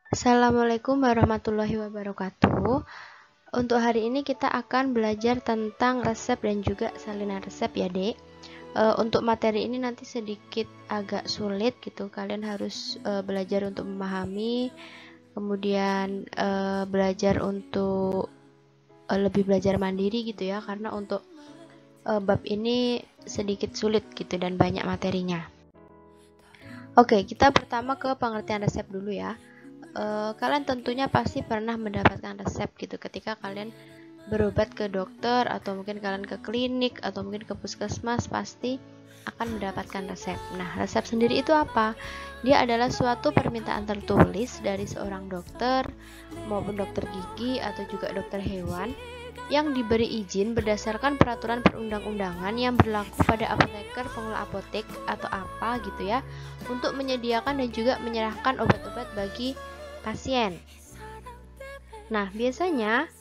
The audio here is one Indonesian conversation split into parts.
Assalamualaikum warahmatullahi wabarakatuh. Untuk hari ini kita akan belajar tentang resep dan juga salinan resep ya, Dek. Untuk materi ini nanti sedikit agak sulit gitu. Kalian harus belajar untuk memahami, kemudian belajar untuk lebih belajar mandiri gitu ya, karena untuk bab ini sedikit sulit gitu dan banyak materinya. Oke, kita pertama ke pengertian resep dulu ya. Kalian tentunya pasti pernah mendapatkan resep gitu ketika kalian berobat ke dokter, atau mungkin kalian ke klinik, atau mungkin ke puskesmas, pasti akan mendapatkan resep. Nah, resep sendiri itu apa? Dia adalah suatu permintaan tertulis dari seorang dokter maupun dokter gigi atau juga dokter hewan yang diberi izin berdasarkan peraturan perundang-undangan yang berlaku pada apoteker, pengelola apotek atau apa gitu ya, untuk menyediakan dan juga menyerahkan obat-obat bagi pasien. Nah, biasanya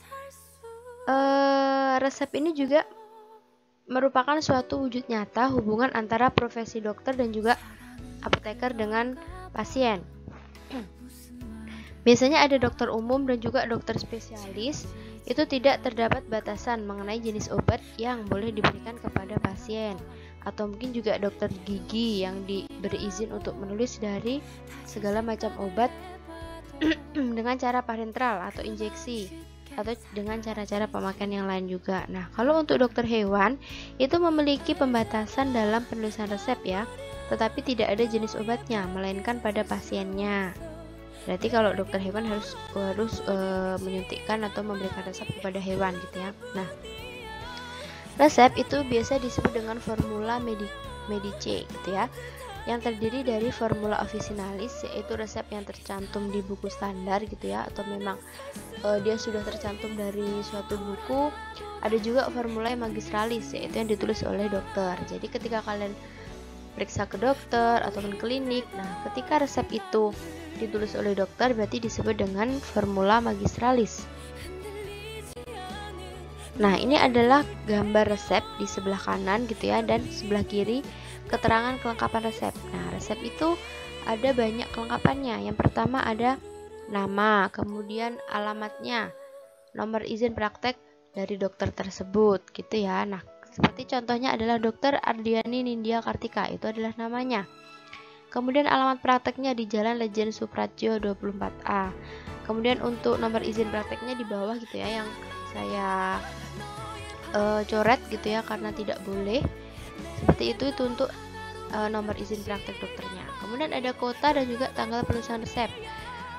resep ini juga merupakan suatu wujud nyata hubungan antara profesi dokter dan juga apoteker dengan pasien. Biasanya ada dokter umum dan juga dokter spesialis. Itu tidak terdapat batasan mengenai jenis obat yang boleh diberikan kepada pasien. Atau mungkin juga dokter gigi yang diberi izin untuk menulis dari segala macam obat dengan cara parenteral atau injeksi, atau dengan cara-cara pemakaian yang lain juga. Nah, kalau untuk dokter hewan itu memiliki pembatasan dalam penulisan resep ya, tetapi tidak ada jenis obatnya melainkan pada pasiennya. Berarti kalau dokter hewan harus menyuntikkan atau memberikan resep kepada hewan gitu ya. Nah, resep itu biasa disebut dengan formula Medice gitu ya, yang terdiri dari formula officinalis, yaitu resep yang tercantum di buku standar gitu ya, atau memang dia sudah tercantum dari suatu buku. Ada juga formula magistralis, yaitu yang ditulis oleh dokter. Jadi ketika kalian periksa ke dokter ataupun klinik, nah ketika resep itu ditulis oleh dokter berarti disebut dengan formula magistralis. Nah, ini adalah gambar resep di sebelah kanan gitu ya, dan sebelah kiri keterangan kelengkapan resep. Nah, resep itu ada banyak kelengkapannya. Yang pertama ada nama, kemudian alamatnya, nomor izin praktek dari dokter tersebut gitu ya. Nah, seperti contohnya adalah Dokter Ardiani Nindya Kartika, itu adalah namanya. Kemudian alamat prakteknya di Jalan Lejen Supratjo 24A. Kemudian untuk nomor izin prakteknya di bawah gitu ya, yang saya coret gitu ya karena tidak boleh. Seperti itu untuk nomor izin praktek dokternya. Kemudian ada kota dan juga tanggal penulisan resep.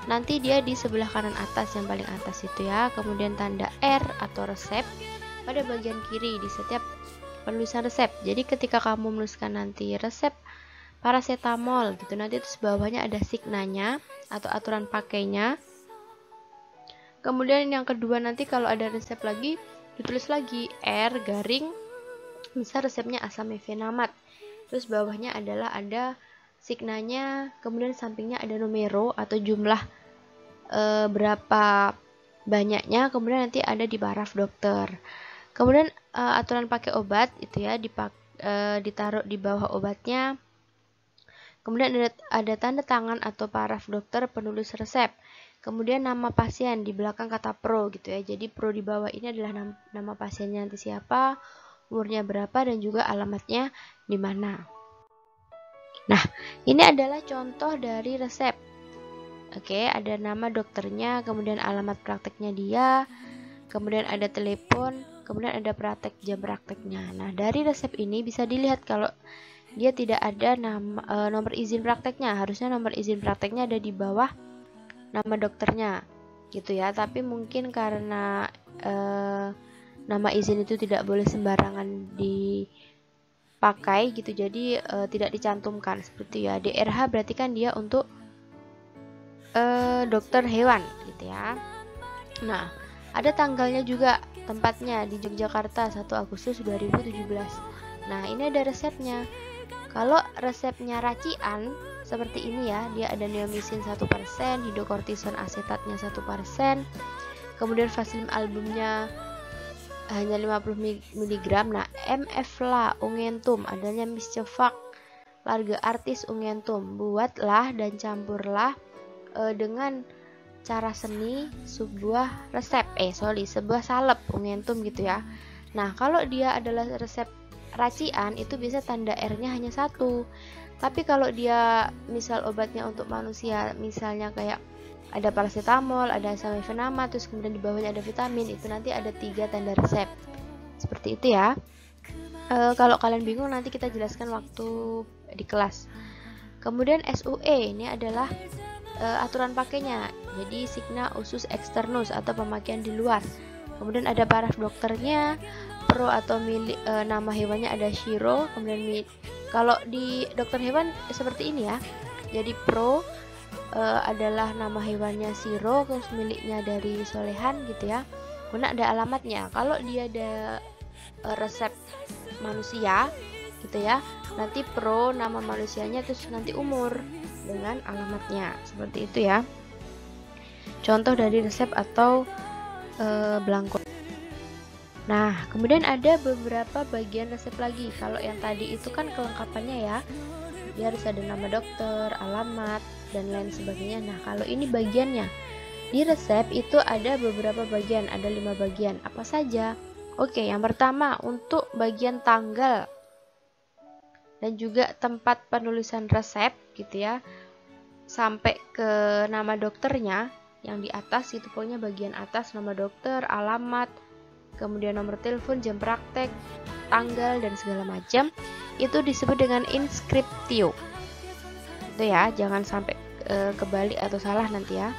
Nanti dia di sebelah kanan atas, yang paling atas itu ya. Kemudian tanda R atau resep pada bagian kiri di setiap penulisan resep. Jadi ketika kamu menuliskan nanti resep paracetamol gitu, nanti itu sebawahnya ada signanya atau aturan pakainya. Kemudian yang kedua, nanti kalau ada resep lagi ditulis lagi R garing, misal resepnya asam mefenamat, terus bawahnya adalah ada signanya, kemudian sampingnya ada numero atau jumlah berapa banyaknya, kemudian nanti ada di paraf dokter. Kemudian aturan pakai obat itu ya ditaruh di bawah obatnya. Kemudian ada tanda tangan atau paraf dokter penulis resep. Kemudian nama pasien di belakang kata pro gitu ya. Jadi pro di bawah ini adalah nama pasiennya nanti siapa, umurnya berapa, dan juga alamatnya di mana. Nah, ini adalah contoh dari resep. Oke, ada nama dokternya, kemudian alamat prakteknya dia, kemudian ada telepon, kemudian ada praktek jam prakteknya. Nah, dari resep ini bisa dilihat kalau dia tidak ada nomor izin prakteknya. Harusnya nomor izin prakteknya ada di bawah nama dokternya gitu ya, tapi mungkin karena nama izin itu tidak boleh sembarangan dipakai gitu, jadi tidak dicantumkan seperti ya. DRH berarti kan dia untuk dokter hewan gitu ya. Nah, ada tanggalnya juga, tempatnya di Yogyakarta 1 Agustus 2017. Nah, ini ada resepnya. Kalau resepnya racian seperti ini ya, dia ada neomisin 1%, hidrokortison asetatnya 1%, kemudian Vaseline albumnya hanya 50 mg. Nah, MFLA ungentum adanya Miscevac Larga Artis ungentum. Buatlah dan campurlah dengan cara seni sebuah resep, sebuah salep ungentum gitu ya. Nah, kalau dia adalah resep racian itu bisa tanda R-nya hanya satu. Tapi kalau dia misal obatnya untuk manusia, misalnya kayak ada paracetamol, ada samifenama, terus kemudian di bawahnya ada vitamin, itu nanti ada 3 tanda resep. Seperti itu ya. Kalau kalian bingung nanti kita jelaskan waktu di kelas. Kemudian SUE ini adalah aturan pakainya. Jadi signa usus externus atau pemakaian di luar. Kemudian ada paraf dokternya, pro atau milik nama hewannya ada shiro. Kemudian kalau di dokter hewan seperti ini ya. Jadi pro adalah nama hewannya shiro, terus miliknya dari Solehan gitu ya. Kemudian ada alamatnya. Kalau dia ada resep manusia gitu ya, nanti pro nama manusianya, terus nanti umur dengan alamatnya, seperti itu ya. Contoh dari resep atau belangko. Nah, kemudian ada beberapa bagian resep lagi. Kalau yang tadi itu kan kelengkapannya ya, dia harus ada nama dokter, alamat, dan lain sebagainya. Nah, kalau ini bagiannya di resep itu ada beberapa bagian, ada 5 bagian. Apa saja? Oke, yang pertama untuk bagian tanggal dan juga tempat penulisan resep gitu ya, sampai ke nama dokternya yang di atas itu, pokoknya bagian atas nama dokter, alamat, kemudian nomor telepon, jam praktek, tanggal dan segala macam, itu disebut dengan inscriptio. Itu ya, jangan sampai kebalik atau salah nanti ya.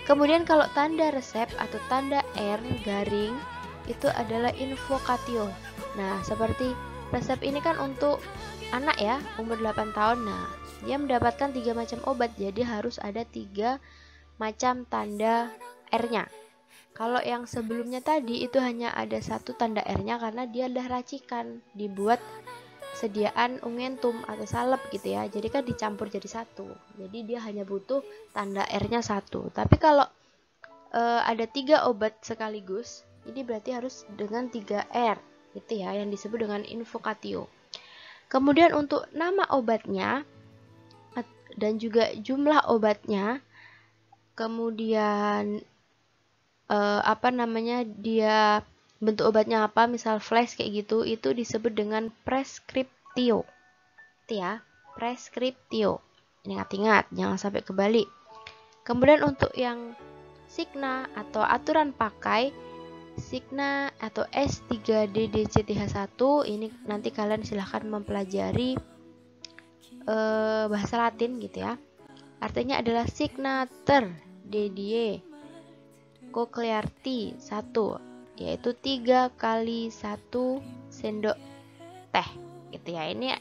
Kemudian kalau tanda resep atau tanda R garing itu adalah invocatio. Nah, seperti resep ini kan untuk anak ya, umur 8 tahun. Nah, dia mendapatkan 3 macam obat, jadi harus ada 3 macam tanda R-nya. Kalau yang sebelumnya tadi itu hanya ada 1 tanda R-nya karena dia adalah racikan, dibuat sediaan ungentum atau salep gitu ya. Jadi kan dicampur jadi 1. Jadi dia hanya butuh tanda R-nya 1. Tapi kalau ada 3 obat sekaligus, ini berarti harus dengan 3 R gitu ya, yang disebut dengan invocatio. Kemudian untuk nama obatnya dan juga jumlah obatnya, kemudian dia bentuk obatnya apa, misal flash kayak gitu, itu disebut dengan prescriptio. Itu ya, prescriptio. Ingat-ingat, jangan sampai kebalik. Kemudian untuk yang signa atau aturan pakai, signa atau S3DDCTH1 ini nanti kalian silahkan mempelajari bahasa Latin gitu ya. Artinya adalah signater DDE Cochlearti 1, yaitu 3 kali 1 sendok teh gitu ya. Ini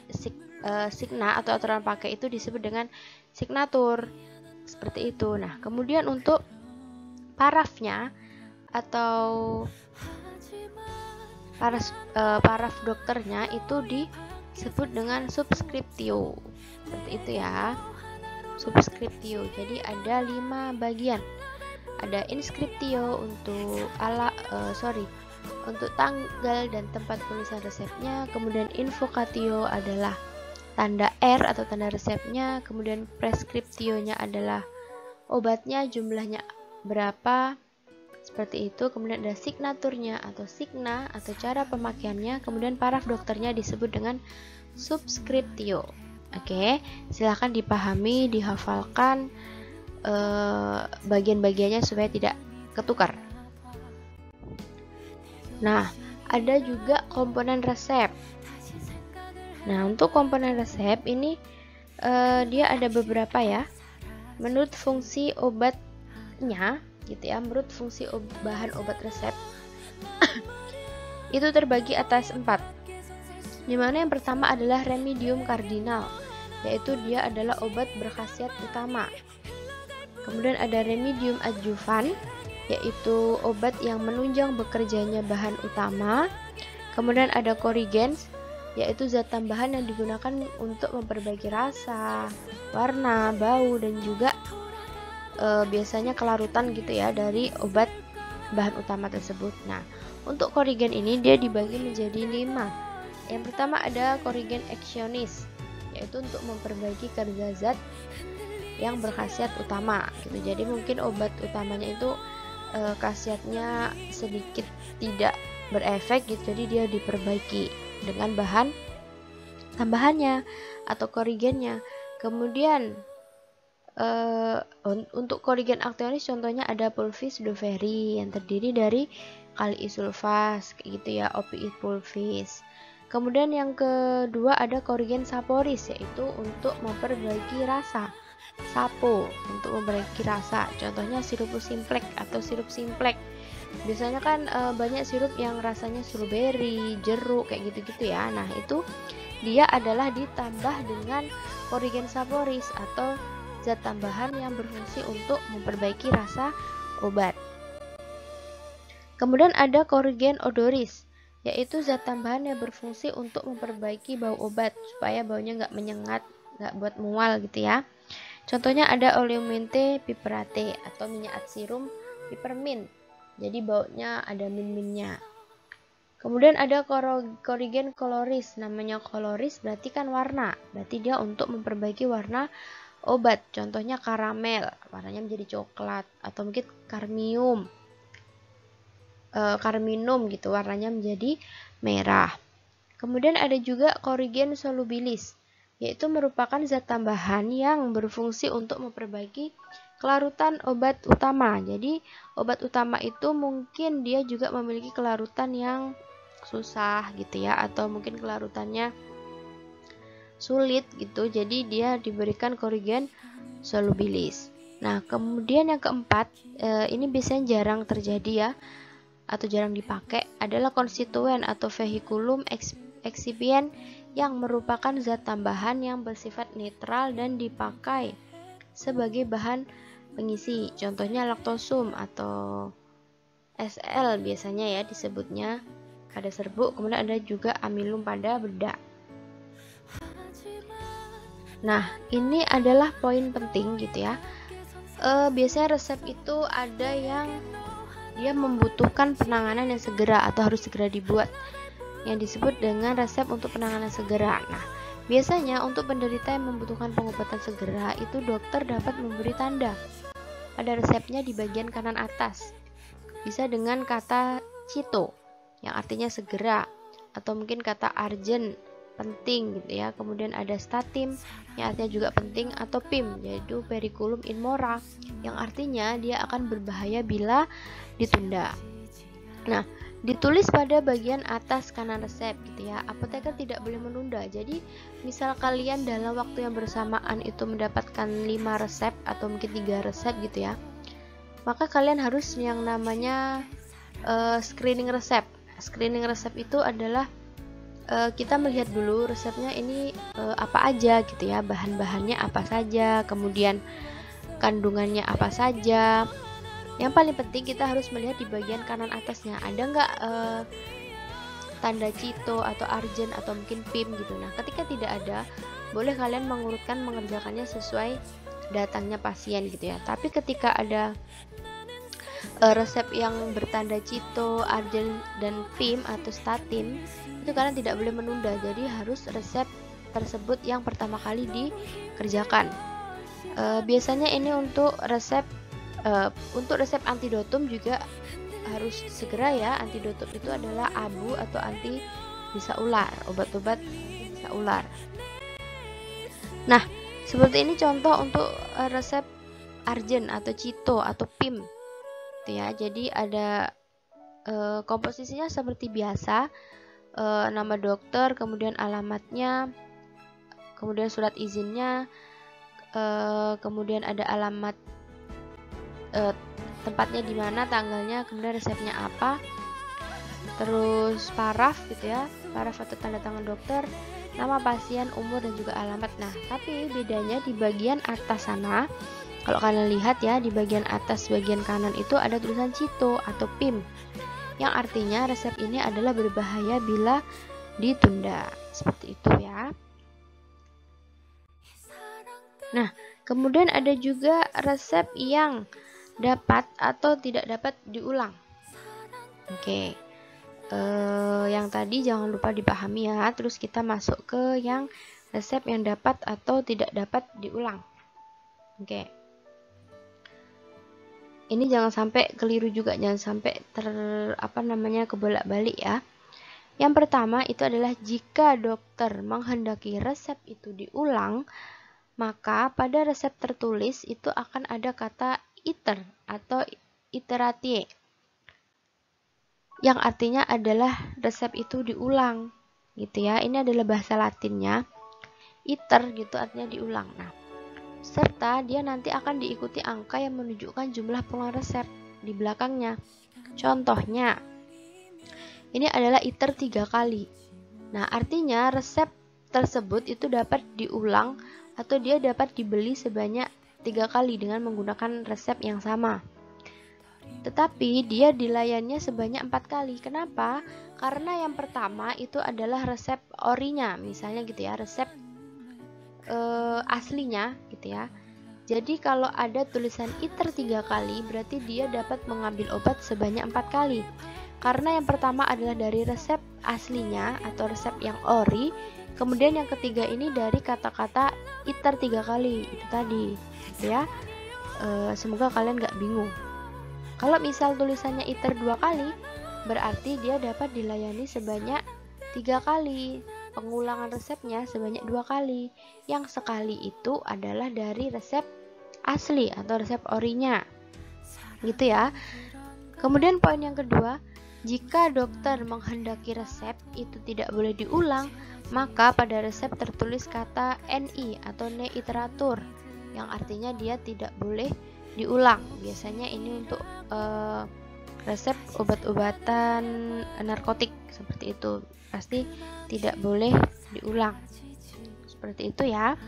signa atau aturan pakai itu disebut dengan signatur, seperti itu. Nah, kemudian untuk parafnya atau paraf dokternya itu disebut dengan subscriptio, seperti itu ya, subscriptio. Jadi ada 5 bagian. Ada inscriptio untuk untuk tanggal dan tempat tulisan resepnya. Kemudian invocatio adalah tanda R atau tanda resepnya. Kemudian prescriptio-nya adalah obatnya, jumlahnya berapa, seperti itu. Kemudian ada signaturnya atau signa atau cara pemakaiannya. Kemudian paraf dokternya disebut dengan subscriptio. Oke, silahkan dipahami, dihafalkan bagian-bagiannya supaya tidak ketukar. Nah, ada juga komponen resep. Nah, untuk komponen resep ini dia ada beberapa ya. Menurut fungsi obatnya gitu ya, menurut fungsi bahan obat resep itu terbagi atas 4. Dimana yang pertama adalah remedium kardinal, yaitu dia adalah obat berkhasiat utama. Kemudian ada remedium adjuvan, yaitu obat yang menunjang bekerjanya bahan utama. Kemudian ada corrigens, yaitu zat tambahan yang digunakan untuk memperbaiki rasa, warna, bau, dan juga biasanya kelarutan gitu ya dari obat bahan utama tersebut. Nah, untuk corrigen ini dia dibagi menjadi 5. Yang pertama ada corrigen actionis, yaitu untuk memperbaiki kerja zat yang berkhasiat utama gitu. Jadi mungkin obat utamanya itu khasiatnya sedikit tidak berefek gitu, jadi dia diperbaiki dengan bahan tambahannya atau korigennya. Kemudian untuk korigen aktionis contohnya ada pulvis doveri yang terdiri dari kali isulfas kayak gitu ya, opioid pulvis. Kemudian yang kedua ada korigen saporis, yaitu untuk memperbaiki rasa. Sapo untuk memperbaiki rasa, contohnya sirup simplex atau sirup simplex. Biasanya kan banyak sirup yang rasanya strawberry, jeruk kayak gitu-gitu ya. Nah, itu dia adalah ditambah dengan korigen saporis atau zat tambahan yang berfungsi untuk memperbaiki rasa obat. Kemudian ada korigen odoris, yaitu zat tambahan yang berfungsi untuk memperbaiki bau obat supaya baunya nggak menyengat, nggak buat mual gitu ya. Contohnya ada oleomente piperate atau minyak serum peppermint. Jadi baunya ada min-minnya. Kemudian ada korigen koloris. Namanya koloris berarti kan warna. Berarti dia untuk memperbaiki warna obat. Contohnya karamel, warnanya menjadi coklat, atau mungkin karminum gitu, warnanya menjadi merah. Kemudian ada juga korigen solubilis, yaitu merupakan zat tambahan yang berfungsi untuk memperbaiki kelarutan obat utama. Jadi obat utama itu mungkin dia juga memiliki kelarutan yang susah gitu ya, atau mungkin kelarutannya sulit gitu. Jadi dia diberikan korigen solubilis. Nah, kemudian yang keempat, ini biasanya jarang terjadi ya, atau jarang dipakai, adalah konstituen atau vehikulum eksipien yang merupakan zat tambahan yang bersifat netral dan dipakai sebagai bahan pengisi. Contohnya laktosum atau SL biasanya ya disebutnya pada serbuk. Kemudian ada juga amilum pada bedak. Nah, ini adalah poin penting gitu ya. Biasanya resep itu ada yang dia membutuhkan penanganan yang segera atau harus segera dibuat, yang disebut dengan resep untuk penanganan segera. Nah, biasanya untuk penderita yang membutuhkan pengobatan segera itu dokter dapat memberi tanda pada resepnya di bagian kanan atas. Bisa dengan kata cito yang artinya segera, atau mungkin kata urgent, penting gitu ya. Kemudian ada statim yang artinya juga penting, atau pim yaitu periculum in mora yang artinya dia akan berbahaya bila ditunda. Nah, ditulis pada bagian atas kanan resep gitu ya. Apoteker tidak boleh menunda. Jadi misal kalian dalam waktu yang bersamaan itu mendapatkan 5 resep atau mungkin 3 resep gitu ya, maka kalian harus yang namanya screening resep. Screening resep itu adalah kita melihat dulu resepnya ini apa aja gitu ya, bahan-bahannya apa saja, kemudian kandungannya apa saja. Yang paling penting kita harus melihat di bagian kanan atasnya ada nggak tanda cito atau urgent atau mungkin PIM gitu. Nah, ketika tidak ada, boleh kalian mengurutkan mengerjakannya sesuai datangnya pasien gitu ya. Tapi ketika ada resep yang bertanda cito, urgent, dan PIM atau statin, itu kalian tidak boleh menunda. Jadi harus resep tersebut yang pertama kali dikerjakan. Biasanya ini untuk resep antidotum juga harus segera ya. Antidotum itu adalah abu atau anti bisa ular, obat-obat bisa ular. Nah, seperti ini contoh untuk resep urgent atau cito atau PIM gitu ya. Jadi ada komposisinya seperti biasa, nama dokter, kemudian alamatnya, kemudian surat izinnya, kemudian ada alamat tempatnya di mana, tanggalnya, kemudian resepnya apa, terus paraf gitu ya, paraf atau tanda tangan dokter, nama pasien, umur, dan juga alamat. Nah, tapi bedanya di bagian atas sana, kalau kalian lihat ya, di bagian atas bagian kanan itu ada tulisan cito atau PIM, yang artinya resep ini adalah berbahaya bila ditunda. Seperti itu ya. Nah, kemudian ada juga resep yang dapat atau tidak dapat diulang. Oke, yang tadi jangan lupa dipahami ya. Terus kita masuk ke yang resep yang dapat atau tidak dapat diulang. Oke. Ini jangan sampai keliru juga, jangan sampai kebolak-balik ya. Yang pertama itu adalah jika dokter menghendaki resep itu diulang, maka pada resep tertulis itu akan ada kata iter atau iterate, yang artinya adalah resep itu diulang gitu ya. Ini adalah bahasa Latinnya. Iter gitu artinya diulang. Nah, serta dia nanti akan diikuti angka yang menunjukkan jumlah pengulang resep di belakangnya. Contohnya, ini adalah iter 3 kali. Nah, artinya resep tersebut itu dapat diulang atau dia dapat dibeli sebanyak 3 kali dengan menggunakan resep yang sama. Tetapi dia dilayaninya sebanyak 4 kali. Kenapa? Karena yang pertama itu adalah resep orinya, misalnya gitu ya, resep aslinya gitu ya. Jadi kalau ada tulisan iter 3 kali, berarti dia dapat mengambil obat sebanyak 4 kali. Karena yang pertama adalah dari resep aslinya atau resep yang ori, kemudian yang ketiga ini dari kata-kata iter 3 kali itu tadi gitu ya. Semoga kalian gak bingung. Kalau misal tulisannya iter 2 kali, berarti dia dapat dilayani sebanyak 3 kali. Pengulangan resepnya sebanyak 2 kali. Yang sekali itu adalah dari resep asli atau resep orinya gitu ya. Kemudian poin yang kedua, jika dokter menghendaki resep itu tidak boleh diulang, maka pada resep tertulis kata NI atau ne iteratur, yang artinya dia tidak boleh diulang. Biasanya ini untuk resep obat-obatan narkotik seperti itu, pasti tidak boleh diulang. Seperti itu ya.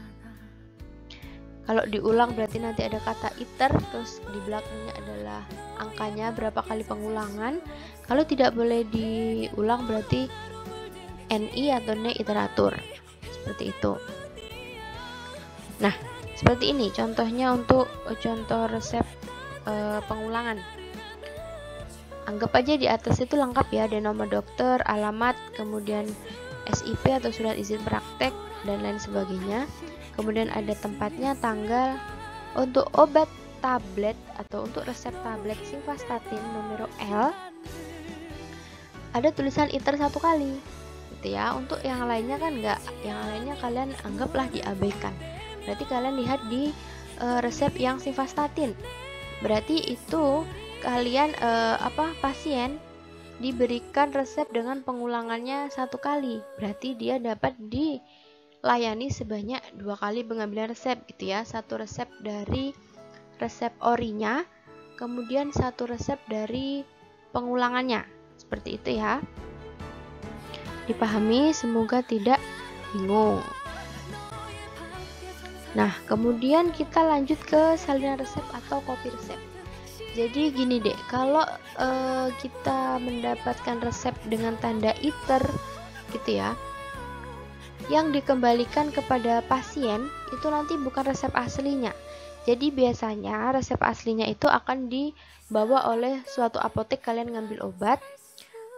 Kalau diulang berarti nanti ada kata iter, terus di belakangnya adalah angkanya berapa kali pengulangan. Kalau tidak boleh diulang berarti NI atau ne iteratur. Seperti itu. Nah, seperti ini contohnya untuk contoh resep pengulangan. Anggap aja di atas itu lengkap ya, ada nama dokter, alamat, kemudian SIP atau surat izin praktek dan lain sebagainya. Kemudian ada tempatnya, tanggal. Untuk obat tablet atau untuk resep tablet simvastatin nomor L ada tulisan iter 1 kali gitu ya. Untuk yang lainnya kan enggak, yang lainnya kalian anggaplah diabaikan. Berarti kalian lihat di resep yang simvastatin, berarti itu kalian pasien diberikan resep dengan pengulangannya 1 kali, berarti dia dapat dilayani sebanyak 2 kali pengambilan resep gitu ya. 1 resep dari resep orinya, kemudian 1 resep dari pengulangannya. Seperti itu ya. Dipahami, semoga tidak bingung. Nah, kemudian kita lanjut ke salinan resep atau kopi resep. Jadi gini deh, kalau kita mendapatkan resep dengan tanda iter gitu ya, yang dikembalikan kepada pasien itu nanti bukan resep aslinya. Jadi biasanya resep aslinya itu akan dibawa oleh suatu apotek, kalian ngambil obat.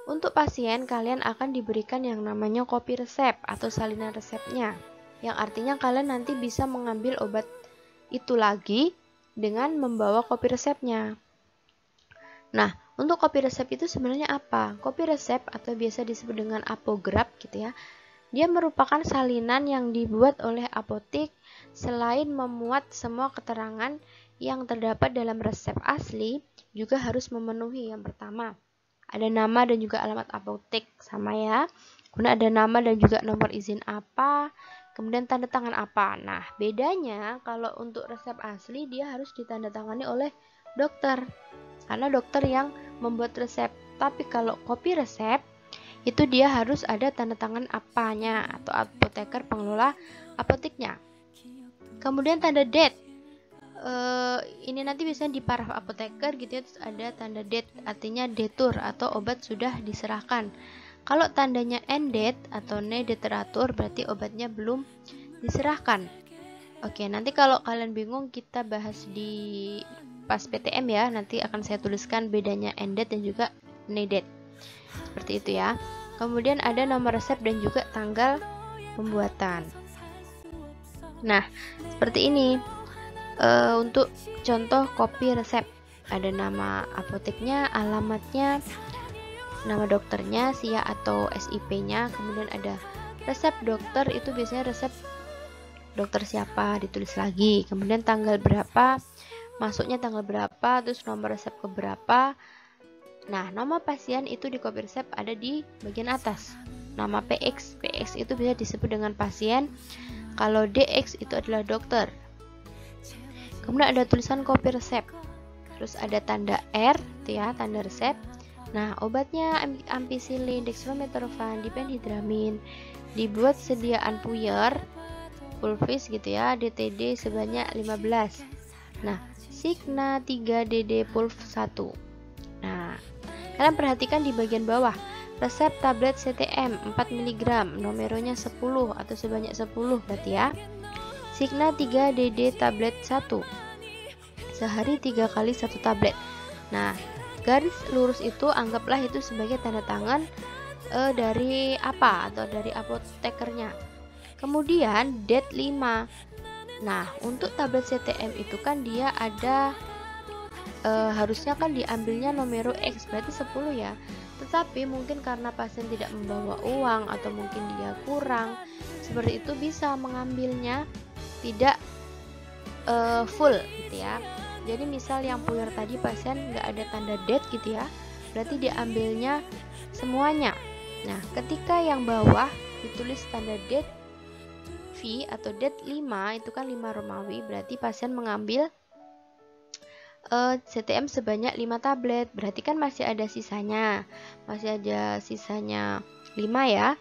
Untuk pasien kalian akan diberikan yang namanya kopi resep atau salinan resepnya, yang artinya kalian nanti bisa mengambil obat itu lagi dengan membawa kopi resepnya. Nah, untuk kopi resep itu sebenarnya apa? Kopi resep atau biasa disebut dengan apograf gitu ya. Dia merupakan salinan yang dibuat oleh apotek. Selain memuat semua keterangan yang terdapat dalam resep asli, juga harus memenuhi yang pertama, ada nama dan juga alamat apotek, sama ya. Kemudian ada nama dan juga nomor izin apa, kemudian tanda tangan apa. Nah, bedanya kalau untuk resep asli dia harus ditandatangani oleh dokter, karena dokter yang membuat resep. Tapi kalau kopi resep itu dia harus ada tanda tangan apanya atau apoteker pengelola apoteknya. Kemudian tanda date, ini nanti biasanya di paraf apoteker gitu ya, terus ada tanda date, artinya detur atau obat sudah diserahkan. Kalau tandanya end date atau ne deteratur berarti obatnya belum diserahkan. Oke, nanti kalau kalian bingung kita bahas di pas PTM ya, nanti akan saya tuliskan bedanya end date dan juga ne date. Seperti itu ya. Kemudian ada nomor resep dan juga tanggal pembuatan. Nah, seperti ini. Untuk contoh kopi resep, ada nama apoteknya, alamatnya, nama dokternya, SIA atau SIP-nya, kemudian ada resep dokter, itu biasanya resep dokter siapa ditulis lagi, kemudian tanggal berapa, masuknya tanggal berapa, terus nomor resep ke berapa. Nah, nama pasien itu di kopi resep ada di bagian atas. Nama PX itu bisa disebut dengan pasien. Kalau DX itu adalah dokter. Kemudian ada tulisan kopi resep. Terus ada tanda R, itu ya, tanda resep. Nah, obatnya ampicillin, dextromethorphan, diphenhydramin, dibuat sediaan puyer, pulvis gitu ya, DTD sebanyak 15. Nah, Signa 3DD pulv 1. Nah, kalian perhatikan di bagian bawah, resep tablet CTM 4 mg, nomeronya 10 atau sebanyak 10 berarti ya. Signa 3DD tablet 1. Sehari 3 kali 1 tablet. Nah, garis lurus itu anggaplah itu sebagai tanda tangan dari apa atau dari apotekernya. Kemudian date 5. Nah, untuk tablet CTM itu kan dia ada harusnya kan diambilnya nomor X, berarti 10 ya. Tetapi mungkin karena pasien tidak membawa uang atau mungkin dia kurang, seperti itu bisa mengambilnya tidak full gitu ya. Jadi misal yang puyer tadi pasien nggak ada tanda date gitu ya, berarti diambilnya semuanya. Nah, ketika yang bawah ditulis tanda date V atau date 5, itu kan 5 Romawi, berarti pasien mengambil CTM sebanyak 5 tablet, berarti kan masih ada sisanya 5 ya.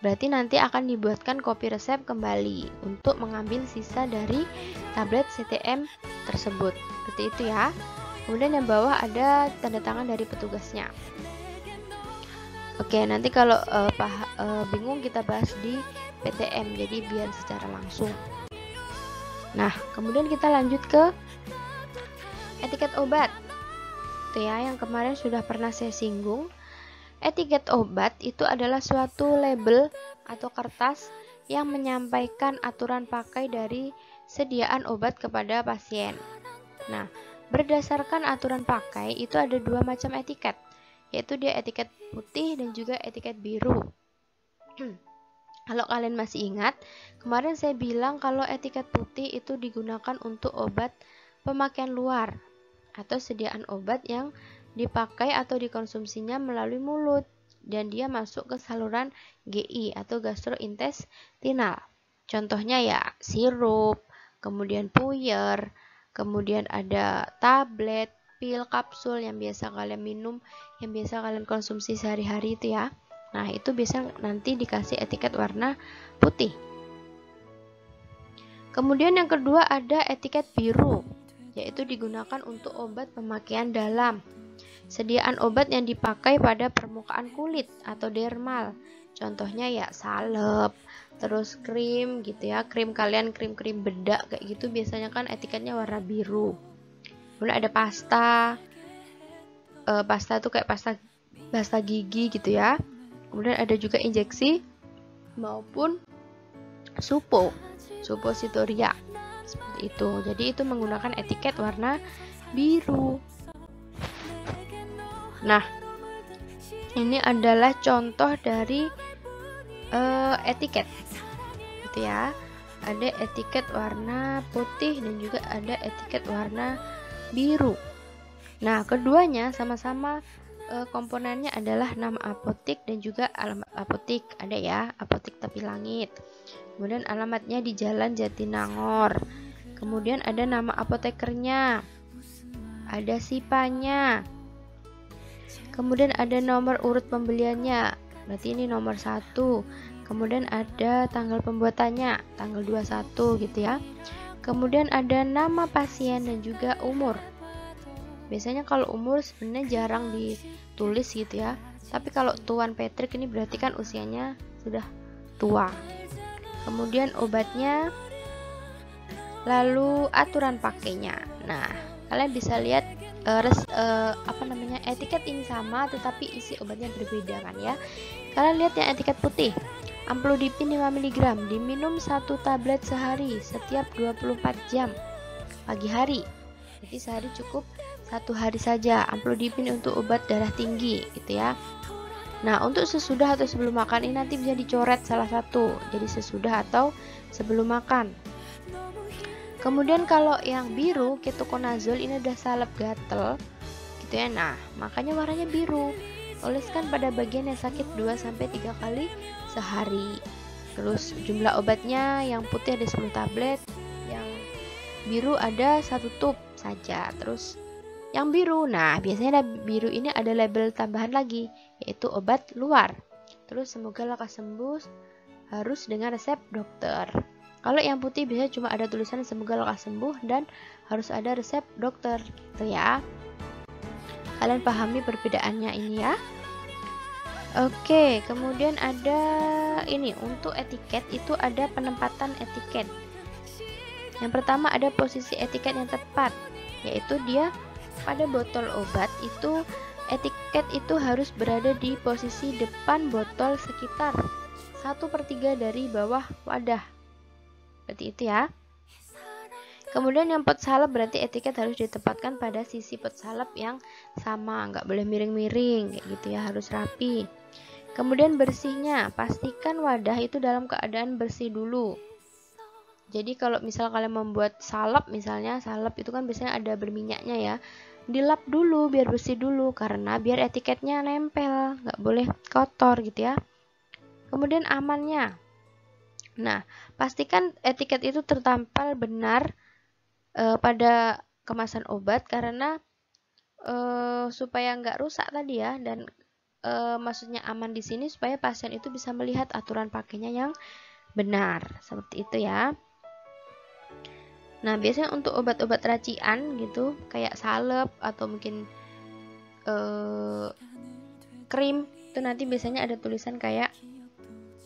Berarti nanti akan dibuatkan kopi resep kembali untuk mengambil sisa dari tablet CTM tersebut, seperti itu ya. Kemudian yang bawah ada tanda tangan dari petugasnya. Oke, nanti kalau bingung kita bahas di PTM, jadi biar secara langsung. Nah, kemudian kita lanjut ke etiket obat. Itu ya, yang kemarin sudah pernah saya singgung. Etiket obat itu adalah suatu label atau kertas yang menyampaikan aturan pakai dari sediaan obat kepada pasien. Nah, berdasarkan aturan pakai itu ada 2 macam etiket, yaitu dia etiket putih dan juga etiket biru. Kalau kalian masih ingat, kemarin saya bilang kalau etiket putih itu digunakan untuk obat pemakaian luar atau sediaan obat yang dipakai atau dikonsumsinya melalui mulut dan dia masuk ke saluran GI atau gastrointestinal. Contohnya ya sirup, kemudian puyer, kemudian ada tablet, pil, kapsul yang biasa kalian minum, yang biasa kalian konsumsi sehari-hari itu ya. Nah, itu biasa nanti dikasih etiket warna putih. Kemudian yang kedua ada etiket biru, yaitu digunakan untuk obat pemakaian dalam. Sediaan obat yang dipakai pada permukaan kulit atau dermal. Contohnya ya salep, terus krim gitu ya. Krim kalian krim-krim bedak kayak gitu biasanya kan etiketnya warna biru. Kemudian ada pasta. Pasta itu kayak pasta gigi gitu ya. Kemudian ada juga injeksi maupun suppositoria seperti itu. Jadi itu menggunakan etiket warna biru. Nah, ini adalah contoh dari etiket gitu ya. Ada etiket warna putih dan juga ada etiket warna biru. Nah, keduanya sama-sama komponennya adalah nama apotek dan juga alamat apotek. Ada ya, Apotek Tepi Langit. Kemudian alamatnya di Jalan Jatinangor. Kemudian ada nama apotekernya, ada SIPA-nya. Kemudian ada nomor urut pembeliannya, berarti ini nomor 1. Kemudian ada tanggal pembuatannya, tanggal 21 gitu ya. Kemudian ada nama pasien dan juga umur. Biasanya kalau umur sebenarnya jarang ditulis gitu ya. Tapi kalau Tuan Patrick ini berarti kan usianya sudah tua. Kemudian obatnya, lalu aturan pakainya. Nah, kalian bisa lihat etiket ini sama tetapi isi obatnya berbeda kan ya. Kalian lihat yang etiket putih, amlodipin 5 mg, diminum 1 tablet sehari setiap 24 jam. pagi hari. Jadi sehari cukup 1 hari saja amlodipin untuk obat darah tinggi gitu ya. Nah, untuk sesudah atau sebelum makan ini nanti bisa dicoret salah satu. Jadi sesudah atau sebelum makan. Kemudian kalau yang biru, ketoconazole ini udah salep gatel gitu ya. Nah, makanya warnanya biru. Oleskan pada bagian yang sakit 2-3 kali sehari. Terus jumlah obatnya yang putih ada 10 tablet, yang biru ada 1 tub saja. Terus yang biru, nah biasanya biru ini ada label tambahan lagi, yaitu obat luar. Terus semoga lekas sembuh, harus dengan resep dokter. Kalau yang putih biasanya cuma ada tulisan semoga lekas sembuh dan harus ada resep dokter gitu ya. Kalian pahami perbedaannya ini ya. Oke, kemudian ada ini untuk etiket, itu ada penempatan etiket. Yang pertama ada posisi etiket yang tepat, yaitu dia pada botol obat itu etiket itu harus berada di posisi depan botol sekitar 1/3 dari bawah wadah. Berarti itu ya. Kemudian yang pot salep berarti etiket harus ditempatkan pada sisi pot salep yang sama, nggak boleh miring-miring kayak gitu ya, harus rapi. Kemudian bersihnya, pastikan wadah itu dalam keadaan bersih dulu. Jadi kalau misal kalian membuat salep, misalnya salep itu kan biasanya ada berminyaknya ya, dilap dulu biar bersih dulu, karena biar etiketnya nempel, nggak boleh kotor gitu ya. Kemudian amannya, nah pastikan etiket itu tertampal benar pada kemasan obat, karena supaya nggak rusak tadi ya, dan maksudnya aman di sini supaya pasien itu bisa melihat aturan pakainya yang benar, seperti itu ya. Nah, biasanya untuk obat-obat racian gitu, kayak salep atau mungkin krim, itu nanti biasanya ada tulisan kayak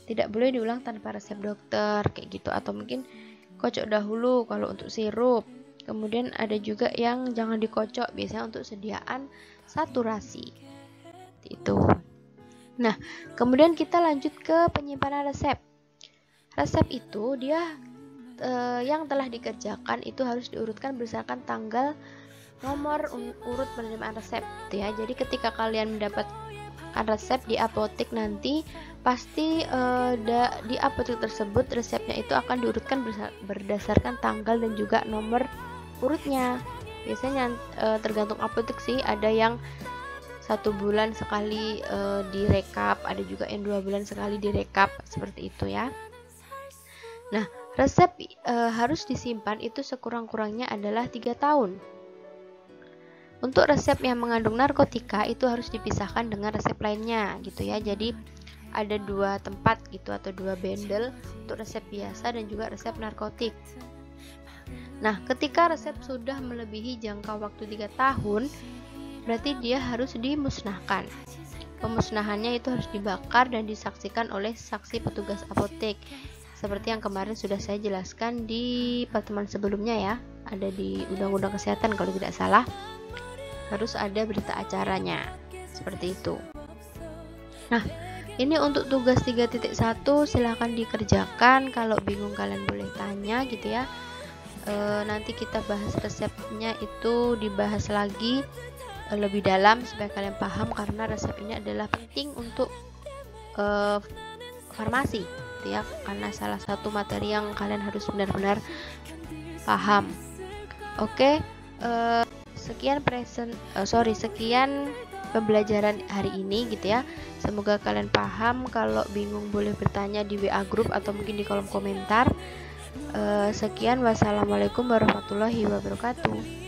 tidak boleh diulang tanpa resep dokter, kayak gitu. Atau mungkin kocok dahulu kalau untuk sirup. Kemudian ada juga yang jangan dikocok, biasanya untuk sediaan saturasi. Itu. Nah, kemudian kita lanjut ke penyimpanan resep. Resep itu dia yang telah dikerjakan itu harus diurutkan berdasarkan tanggal nomor urut penerimaan resep gitu ya. Jadi ketika kalian mendapatkan resep di apotek nanti pasti di apotek tersebut resepnya itu akan diurutkan berdasarkan tanggal dan juga nomor urutnya. Biasanya tergantung apotek sih, ada yang 1 bulan sekali direkap, ada juga yang 2 bulan sekali direkap, seperti itu ya. Nah, resep harus disimpan itu sekurang-kurangnya adalah 3 tahun. Untuk resep yang mengandung narkotika itu harus dipisahkan dengan resep lainnya gitu ya. Jadi ada 2 tempat gitu atau 2 bundle untuk resep biasa dan juga resep narkotik. Nah, ketika resep sudah melebihi jangka waktu 3 tahun, berarti dia harus dimusnahkan. Pemusnahannya itu harus dibakar dan disaksikan oleh saksi petugas apotek. Seperti yang kemarin sudah saya jelaskan di pertemuan sebelumnya ya, ada di Undang-Undang Kesehatan kalau tidak salah, harus ada berita acaranya, seperti itu. Nah, ini untuk tugas 3.1 silahkan dikerjakan, kalau bingung kalian boleh tanya gitu ya. Nanti kita bahas resepnya itu dibahas lagi lebih dalam supaya kalian paham, karena resep ini adalah penting untuk farmasi gitu ya, karena salah satu materi yang kalian harus benar-benar paham. Oke, sekian pembelajaran hari ini gitu ya. Semoga kalian paham. Kalau bingung boleh bertanya di WA group atau mungkin di kolom komentar. Sekian, wassalamualaikum warahmatullahi wabarakatuh.